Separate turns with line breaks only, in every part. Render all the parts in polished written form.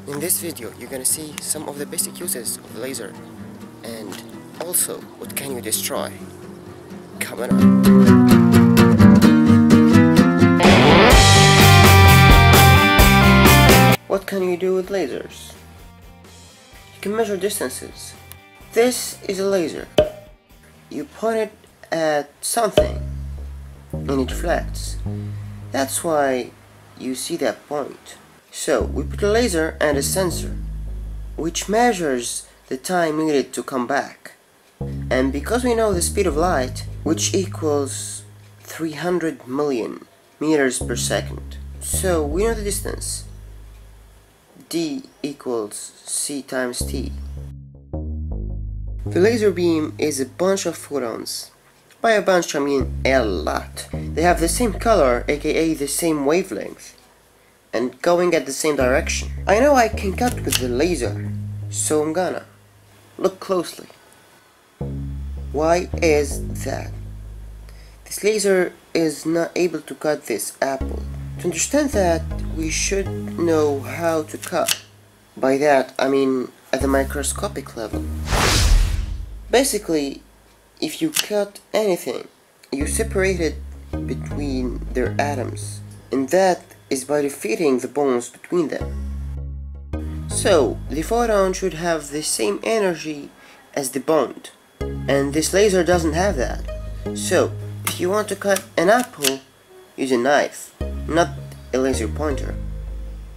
In this video, you're gonna see some of the basic uses of the laser and also what can you destroy. Coming up. What can you do with lasers? You can measure distances. This is a laser. You point it at something and it reflects. That's why you see that point. So we put a laser and a sensor which measures the time needed to come back. And because we know the speed of light, which equals 300 million meters per second, so we know the distance. D equals C times T. The laser beam is a bunch of photons. By a bunch I mean a lot. They have the same color, aka the same wavelength, and going at the same direction. I know I can cut with the laser, so I'm gonna. Look closely. Why is that? This laser is not able to cut this apple. To understand that, we should know how to cut. By that, I mean at the microscopic level. Basically, if you cut anything, you separate it between their atoms, and that is by defeating the bonds between them. So, the photon should have the same energy as the bond, and this laser doesn't have that. So, if you want to cut an apple, use a knife, not a laser pointer.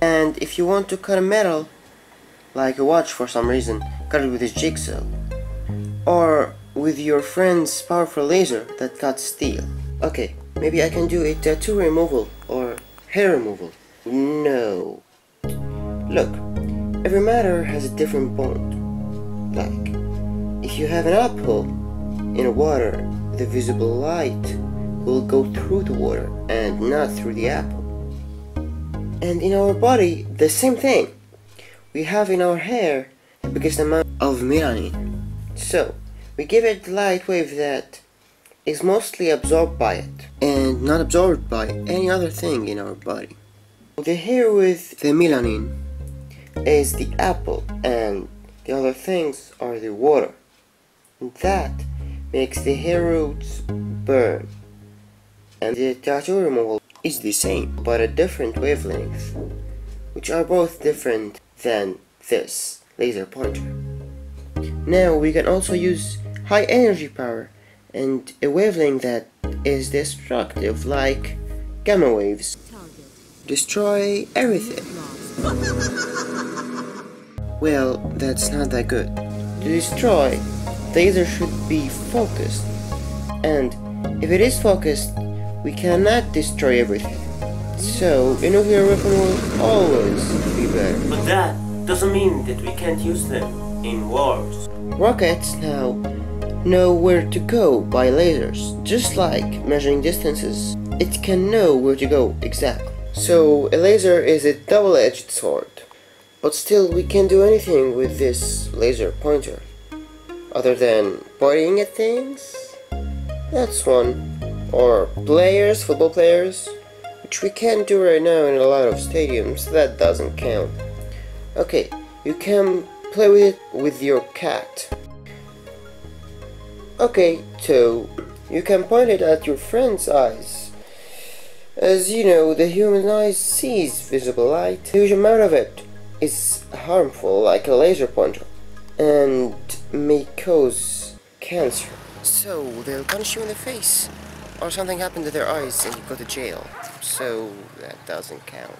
And if you want to cut a metal, like a watch for some reason, cut it with a jigsaw. Or with your friend's powerful laser that cuts steel. Okay, maybe I can do a tattoo removal or hair removal. No. Look, every matter has a different bond. Like, if you have an apple in water, the visible light will go through the water and not through the apple. And in our body, the same thing. We have in our hair the biggest amount of melanin. So, we give it the light wave that is mostly absorbed by it and not absorbed by any other thing in our body. The hair with the melanin is the apple and the other things are the water. And that makes the hair roots burn. And the tattoo removal is the same but a different wavelength, which are both different than this laser pointer. Now we can also use high energy power and a wavelength that is destructive, like gamma waves. Destroy everything. Well, that's not that good. To destroy, the laser should be focused, and if it is focused, we cannot destroy everything. So a nuclear weapon will always be better.
But that doesn't mean that we can't use them in wars.
Rockets now know where to go by lasers. Just like measuring distances, it can know where to go exactly. So a laser is a double-edged sword. But still we can't do anything with this laser pointer other than pointing at things. That's one. Or players, football players, which we can't do right now in a lot of stadiums. That doesn't count. Okay, you can play with it with your cat. Okay, so you can point it at your friend's eyes. As you know, the human eye sees visible light. A huge amount of it is harmful, like a laser pointer, and may cause cancer. So they'll punch you in the face, or something happened to their eyes and you go to jail. So that doesn't count.